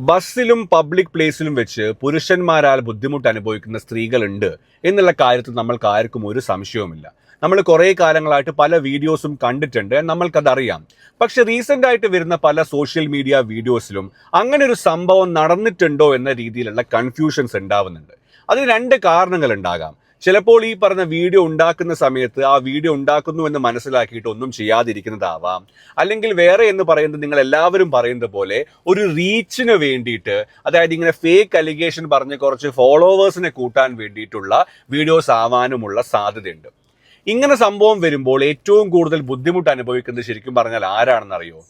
ബസ്സിലും public പ്ലേസിലും വെച്ച് പുരുഷന്മാരാൽ ബുദ്ധിമുട്ട് അനുഭവിക്കുന്ന സ്ത്രീകളുണ്ട് എന്നുള്ള കാര്യത്തിൽ നമ്മൾക്ക് ആർക്കും ഒരു സംശയവുമില്ല. നമ്മൾ കുറേ കാലങ്ങളായിട്ട് പല വീഡിയോസും കണ്ടിട്ടുണ്ട്, നമ്മൾക്കതറിയാം. പക്ഷെ റീസെന്റ് ആയിട്ട് വരുന്ന പല സോഷ്യൽ മീഡിയ വീഡിയോസിലും അങ്ങനെ ഒരു സംഭവം നടന്നിട്ടുണ്ടോ എന്ന രീതിയിലുള്ള കൺഫ്യൂഷൻസ് ഉണ്ടാവുന്നുണ്ട്. അതിന് രണ്ട് കാരണങ്ങൾ ഉണ്ടാകാം. ചിലപ്പോൾ ഈ പറഞ്ഞ വീഡിയോ ഉണ്ടാക്കുന്ന സമയത്ത് ആ വീഡിയോ ഉണ്ടാക്കുന്നു എന്ന് മനസ്സിലാക്കിയിട്ട് ഒന്നും ചെയ്യാതിരിക്കുന്നതാവാം. അല്ലെങ്കിൽ വേറെ എന്ന് പറയുന്നത് നിങ്ങൾ എല്ലാവരും പറയുന്നത് പോലെ ഒരു റീച്ചിന് വേണ്ടിയിട്ട്, അതായത് ഇങ്ങനെ ഫേക്ക് അലിഗേഷൻ പറഞ്ഞ് കുറച്ച് ഫോളോവേഴ്സിനെ കൂട്ടാൻ വേണ്ടിയിട്ടുള്ള വീഡിയോസ് ആവാനുമുള്ള സാധ്യതയുണ്ട്. ഇങ്ങനെ സംഭവം വരുമ്പോൾ ഏറ്റവും കൂടുതൽ ബുദ്ധിമുട്ട് അനുഭവിക്കുന്നത് ശരിക്കും പറഞ്ഞാൽ ആരാണെന്നറിയോ?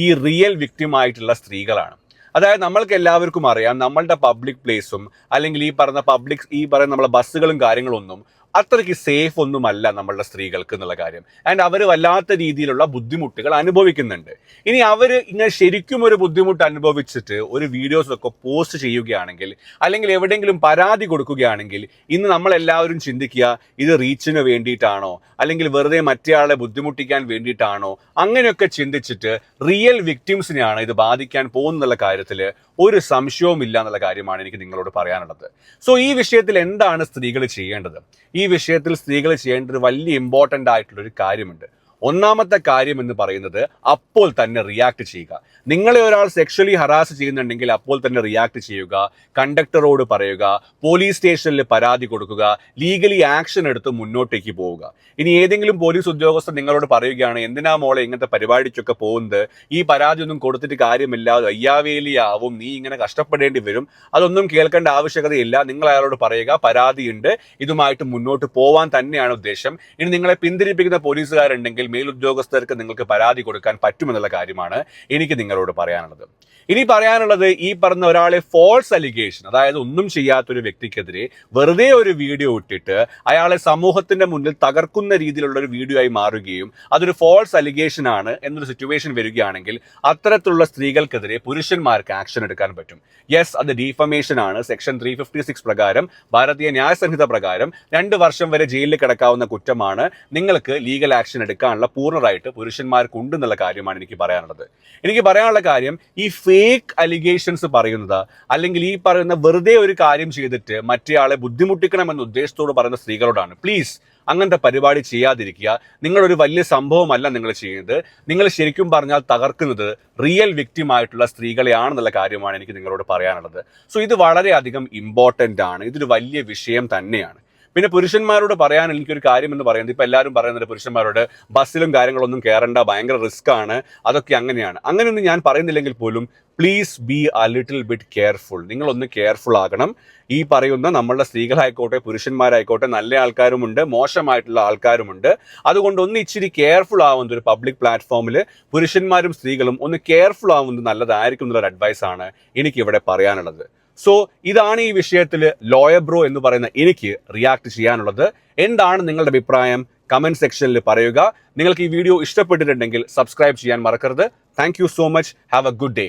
ഈ റിയൽ വിക്ടിം ആയിട്ടുള്ള സ്ത്രീകളാണ്. അതായത് നമ്മൾക്ക് എല്ലാവർക്കും അറിയാം, നമ്മളുടെ പബ്ലിക് പ്ലേസും അല്ലെങ്കിൽ ഈ പറയുന്ന നമ്മളെ ബസ്സുകളും കാര്യങ്ങളൊന്നും അത്രയ്ക്ക് സേഫ് ഒന്നുമല്ല നമ്മളുടെ സ്ത്രീകൾക്ക് എന്നുള്ള കാര്യം. ആൻഡ് അവർ വല്ലാത്ത രീതിയിലുള്ള ബുദ്ധിമുട്ടുകൾ അനുഭവിക്കുന്നുണ്ട്. ഇനി അവർ ഇങ്ങനെ ശരിക്കും ഒരു ബുദ്ധിമുട്ട് അനുഭവിച്ചിട്ട് ഒരു വീഡിയോസൊക്കെ പോസ്റ്റ് ചെയ്യുകയാണെങ്കിൽ അല്ലെങ്കിൽ എവിടെയെങ്കിലും പരാതി കൊടുക്കുകയാണെങ്കിൽ ഇന്ന് നമ്മളെല്ലാവരും ചിന്തിക്കുക, ഇത് റീച്ചിന് വേണ്ടിയിട്ടാണോ അല്ലെങ്കിൽ വെറുതെ മറ്റേയാളെ ബുദ്ധിമുട്ടിക്കാൻ വേണ്ടിയിട്ടാണോ? അങ്ങനെയൊക്കെ ചിന്തിച്ചിട്ട് റിയൽ വിക്ടിംസിനെയാണ് ഇത് ബാധിക്കാൻ പോകുന്നുള്ള കാര്യത്തിൽ ഒരു സംശയവും ഇല്ല എന്നുള്ള കാര്യമാണ് എനിക്ക് നിങ്ങളോട് പറയാനുള്ളത്. സോ ഈ വിഷയത്തിൽ എന്താണ് സ്ത്രീകൾ ചെയ്യേണ്ടത്? ഈ വിഷയത്തിൽ സ്ത്രീകൾ ചെയ്യേണ്ട ഒരു വലിയ ഇമ്പോർട്ടൻ്റ് ആയിട്ടുള്ള ഒരു കാര്യമുണ്ട്. ഒന്നാമത്തെ കാര്യം എന്ന് പറയുന്നത് അപ്പോൾ തന്നെ റിയാക്ട് ചെയ്യുക. നിങ്ങളെ ഒരാൾ സെക്ഷലി ഹറാസ് ചെയ്യുന്നുണ്ടെങ്കിൽ അപ്പോൾ തന്നെ റിയാക്ട് ചെയ്യുക, കണ്ടക്ടറോട് പറയുക, പോലീസ് സ്റ്റേഷനിൽ പരാതി കൊടുക്കുക, ലീഗലി ആക്ഷൻ എടുത്ത് മുന്നോട്ടേക്ക് പോവുക. ഇനി ഏതെങ്കിലും പോലീസ് ഉദ്യോഗസ്ഥർ നിങ്ങളോട് പറയുകയാണ്, എന്തിനാ മോളെ ഇങ്ങനത്തെ പരിപാടിക്കൊക്കെ പോകുന്നത്, ഈ പരാതി ഒന്നും കൊടുത്തിട്ട് കാര്യമില്ല, അയ്യാവേലിയാവും, നീ ഇങ്ങനെ കഷ്ടപ്പെടേണ്ടി വരും, അതൊന്നും കേൾക്കേണ്ട ആവശ്യകതയില്ല. നിങ്ങൾ അയാളോട് പറയുക, പരാതിയുണ്ട്, ഇതുമായിട്ട് മുന്നോട്ട് പോവാൻ തന്നെയാണ് ഉദ്ദേശം. ഇനി നിങ്ങളെ പിന്തിരിപ്പിക്കുന്ന പോലീസുകാരുണ്ടെങ്കിൽ മേലുദ്യോഗസ്ഥർക്ക് നിങ്ങൾക്ക് പരാതി കൊടുക്കാൻ പറ്റുമെന്നുള്ള കാര്യമാണ് എനിക്ക് നിങ്ങളോട് പറയാനുള്ളത്. ഇനി പറയാനുള്ളത്, ഈ പറഞ്ഞ ഒരാളെ ഫോൾസ് അലിഗേഷൻ, അതായത് ഒന്നും ചെയ്യാത്തൊരു വ്യക്തിക്കെതിരെ വെറുതെ ഒരു വീഡിയോ ഇട്ടിട്ട് അയാളെ സമൂഹത്തിന്റെ മുന്നിൽ തകർക്കുന്ന രീതിയിലുള്ള ഒരു വീഡിയോ ആയി മാറുകയും അതൊരു ഫോൾസ് അലിഗേഷൻ ആണ് എന്നൊരു സിറ്റുവേഷൻ വരികയാണെങ്കിൽ അത്തരത്തിലുള്ള സ്ത്രീകൾക്കെതിരെ പുരുഷന്മാർക്ക് ആക്ഷൻ എടുക്കാൻ പറ്റും. യെസ്, അത് ഡീഫമേഷൻ ആണ്. സെക്ഷൻ 356 പ്രകാരം, ഭാരതീയ ന്യായ സംഹിത പ്രകാരം 2 വർഷം വരെ ജയിലിൽ കിടക്കാവുന്ന കുറ്റമാണ്. നിങ്ങൾക്ക് ലീഗൽ ആക്ഷൻ എടുക്കാനുള്ള പൂർണ്ണ റൈറ്റ് പുരുഷന്മാർക്കുണ്ടെന്നുള്ള കാര്യമാണ് എനിക്ക് പറയാനുള്ളത്. എനിക്ക് പറയാനുള്ള കാര്യം, ഈ ഫേക്ക് അലിഗേഷൻസ് പറയുന്നത് അല്ലെങ്കിൽ ഈ പറയുന്ന വെറുതെ ഒരു കാര്യം ചെയ്തിട്ട് മറ്റേയാളെ ബുദ്ധിമുട്ടിക്കണമെന്ന ഉദ്ദേശത്തോട് പറയുന്ന സ്ത്രീകളോടാണ്. പ്ലീസ് അങ്ങനത്തെ പരിപാടി ചെയ്യാതിരിക്കുക. നിങ്ങളൊരു വലിയ സംഭവമല്ല നിങ്ങൾ ചെയ്യുന്നത്. നിങ്ങൾ ശരിക്കും പറഞ്ഞാൽ തകർക്കുന്നത് റിയൽ വിക്ടിം ആയിട്ടുള്ള സ്ത്രീകളെയാണെന്നുള്ള കാര്യമാണ് എനിക്ക് നിങ്ങളോട് പറയാനുള്ളത്. സോ ഇത് വളരെയധികം ഇമ്പോർട്ടൻ്റ് ആണ്. ഇതൊരു വലിയ വിഷയം തന്നെയാണ്. പിന്നെ പുരുഷന്മാരോട് പറയാൻ എനിക്കൊരു കാര്യം എന്ന് പറയുന്നത്, ഇപ്പൊ എല്ലാവരും പറയുന്നുണ്ട് പുരുഷന്മാരോട് ബസ്സിലും കാര്യങ്ങളൊന്നും കയറണ്ട, ഭയങ്കര റിസ്ക് ആണ്, അതൊക്കെ അങ്ങനെയാണ്. അങ്ങനെയൊന്നും ഞാൻ പറയുന്നില്ലെങ്കിൽ പോലും please be a little bit careful. നിങ്ങളൊന്ന് കെയർഫുൾ ആകണം. ഈ പറയുന്ന നമ്മളുടെ സ്ത്രീകളായിക്കോട്ടെ പുരുഷന്മാരായിക്കോട്ടെ നല്ല ആൾക്കാരുമുണ്ട്, മോശമായിട്ടുള്ള ആൾക്കാരുമുണ്ട്. അതുകൊണ്ട് ഒന്ന് ഇച്ചിരി കെയർഫുൾ ആവുന്ന ഒരു പബ്ലിക് പ്ലാറ്റ്ഫോമിൽ പുരുഷന്മാരും സ്ത്രീകളും ഒന്ന് കെയർഫുൾ ആവുന്നത് നല്ലതായിരിക്കും എന്നുള്ളൊരു അഡ്വൈസാണ് എനിക്കിവിടെ പറയാനുള്ളത്. സോ ഇതാണ് ഈ വിഷയത്തിൽ ലോയർ ബ്രോ എന്ന് പറയുന്ന എനിക്ക് റിയാക്ട് ചെയ്യാനുള്ളത്. എന്താണ് നിങ്ങളുടെ അഭിപ്രായം? കമന്റ് സെക്ഷനിൽ പറയുക. നിങ്ങൾക്ക് ഈ വീഡിയോ ഇഷ്ടപ്പെട്ടിട്ടുണ്ടെങ്കിൽ സബ്സ്ക്രൈബ് ചെയ്യാൻ മറക്കരുത്. Thank you so much. Have A good day.